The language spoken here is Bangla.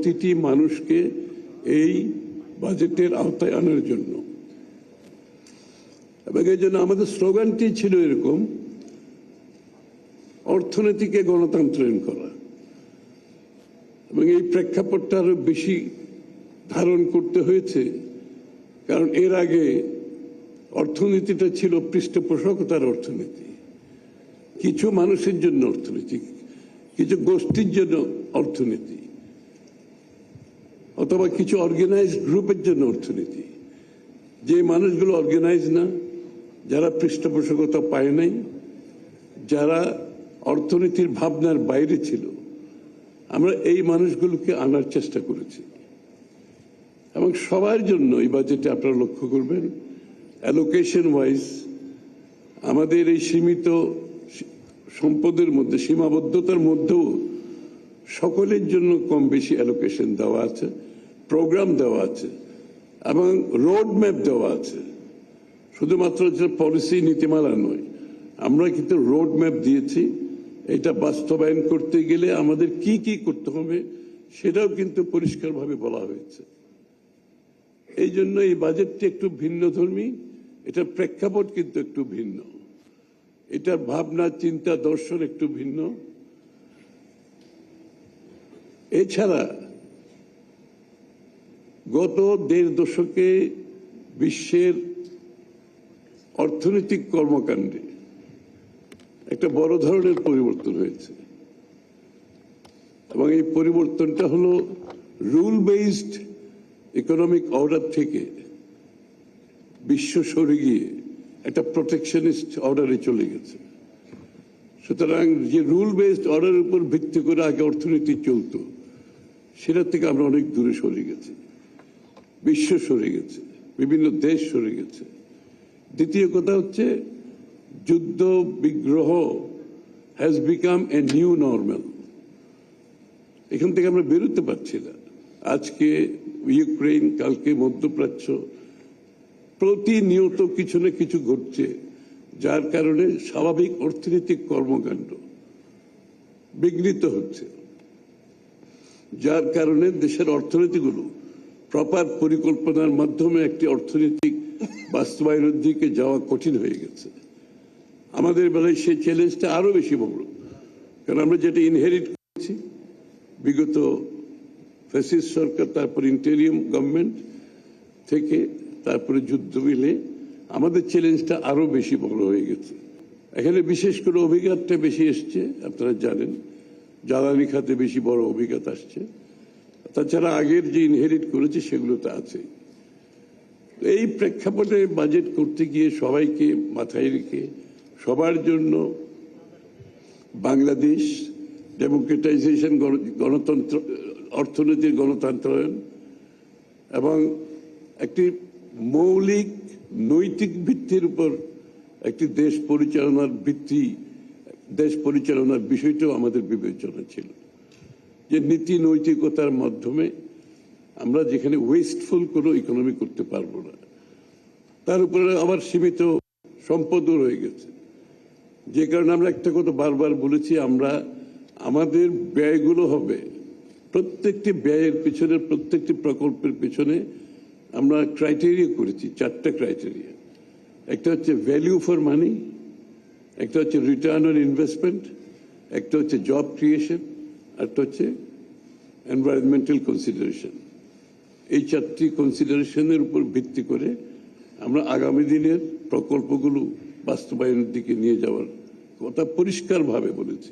প্রতিটি মানুষকে এই বাজেটের আওতায় আনার জন্য। এবং এই জন্য আমাদের স্লোগানটি ছিল এরকম, অর্থনীতিকে গণতন্ত্রায়ন করা। এবং এই প্রেক্ষাপটটা আরো বেশি ধারণ করতে হয়েছে, কারণ এর আগে অর্থনীতিটা ছিল পৃষ্ঠপোষকতার অর্থনীতি, কিছু মানুষের জন্য অর্থনীতি, কিছু গোষ্ঠীর জন্য অর্থনীতি, অথবা কিছু অর্গানাইজড গ্রুপের জন্য অর্থনীতি। যে মানুষগুলো অর্গানাইজ না, যারা পৃষ্ঠপোষকতা পায় নাই, যারা অর্থনীতির ভাবনার বাইরে ছিল, আমরা এই মানুষগুলোকে আনার চেষ্টা করেছি। এবং সবার জন্য এই বাজেটে আপনারা লক্ষ্য করবেন, অ্যালোকেশন ওয়াইজ আমাদের এই সীমিত সম্পদের মধ্যে, সীমাবদ্ধতার মধ্যেও সকলের জন্য কম বেশি অ্যালোকেশন দেওয়া আছে, প্রোগ্রাম দেওয়া আছে এবং রোড ম্যাপ দেওয়া আছে। শুধুমাত্র যে পলিসি নীতিমালা নয়, আমরা কিন্তু রোড ম্যাপ দিয়েছি। এটা বাস্তবায়ন করতে গেলে আমাদের কি কি করতে হবে সেটাও কিন্তু পরিষ্কারভাবে বলা হয়েছে। এই জন্য এই বাজেটটি একটু ভিন্নধর্মী, এটার প্রেক্ষাপট কিন্তু একটু ভিন্ন, এটার ভাবনা চিন্তা দর্শন একটু ভিন্ন। এছাড়া গত 1.5 দশকে বিশ্বের অর্থনৈতিক কর্মকাণ্ডে একটা বড় ধরনের পরিবর্তন হয়েছে, এবং এই পরিবর্তনটা হলো রুল বেসড ইকোনমিক অর্ডার থেকে বিশ্ব সরে গিয়ে একটা প্রোটেকশনিস্ট অর্ডারে চলে গেছে। সুতরাং যে রুল বেসড অর্ডারের উপর ভিত্তি করে আগে অর্থনীতি চলতো, সেটা থেকে আমরা অনেক দূরে সরে গেছি, বিশ্ব সরে গেছে, বিভিন্ন দেশ সরে গেছে। দ্বিতীয় কথা হচ্ছে, যুদ্ধ বিগ্রহ has become a new normal. এখান থেকে আমরা বেরোতে পারছি না। আজকে ইউক্রেন, কালকে মধ্যপ্রাচ্য, প্রতিনিয়ত কিছু না কিছু ঘটছে, যার কারণে স্বাভাবিক অর্থনৈতিক কর্মকাণ্ড বিঘ্নিত হচ্ছে, যার কারণে দেশের অর্থনীতিগুলো প্রপার পরিকল্পনার মাধ্যমে একটি অর্থনৈতিক বাস্তবায়নের দিকে যাওয়া কঠিন হয়ে গেছে। আমাদের বেলায় সেই চ্যালেঞ্জটা আরো বেশি বড়, কারণ আমরা যেটা ইনহেরিট করেছি বিগত ফ্যাসিস্ট সরকার, তারপর ইন্টেরিয়াম গভর্নমেন্ট থেকে, তারপরে যুদ্ধ মিলে আমাদের চ্যালেঞ্জটা আরো বেশি বড় হয়ে গেছে। এখানে বিশেষ করে অভিজ্ঞতা বেশি এসছে, আপনারা জানেন, জ্বালানি খাতে বেশি বড় অভিজ্ঞতা আসছে। তাছাড়া আগের যে ইনহেরিট করেছে সেগুলো তো আছে। এই প্রেক্ষাপটে বাজেট করতে গিয়ে সবাইকে মাথায় রেখে সবার জন্য বাংলাদেশ ডেমোক্রেটাইজেশন, গণতন্ত্র, অর্থনীতির গণতন্ত্রায়ন এবং একটি মৌলিক নৈতিক ভিত্তির উপর একটি দেশ পরিচালনার ভিত্তি, দেশ পরিচালনার বিষয়টাও আমাদের বিবেচনা ছিল, যে নীতি নৈতিকতার মাধ্যমে আমরা যেখানে ওয়েস্টফুল কোনো ইকোনমি করতে পারবো না। তার উপরে আবার সীমিত সম্পদও রয়ে গেছে, যে কারণে আমরা একটা কথা বারবার বলেছি, আমরা আমাদের ব্যয়গুলো হবে, প্রত্যেকটি ব্যয়ের পিছনে, প্রত্যেকটি প্রকল্পের পিছনে আমরা ক্রাইটেরিয়া করেছি, 4টা ক্রাইটেরিয়া। একটা হচ্ছে ভ্যালু ফর মানি, একটা হচ্ছে রিটার্ন অন ইনভেস্টমেন্ট, একটা হচ্ছে জব ক্রিয়েশন, একটা হচ্ছে এনভায়রনমেন্টাল কনসিডারেশন। এই 4টি কনসিডারেশনের উপর ভিত্তি করে আমরা আগামী দিনের প্রকল্পগুলো বাস্তবায়নের দিকে নিয়ে যাওয়ার কথা পরিষ্কারভাবে বলেছি।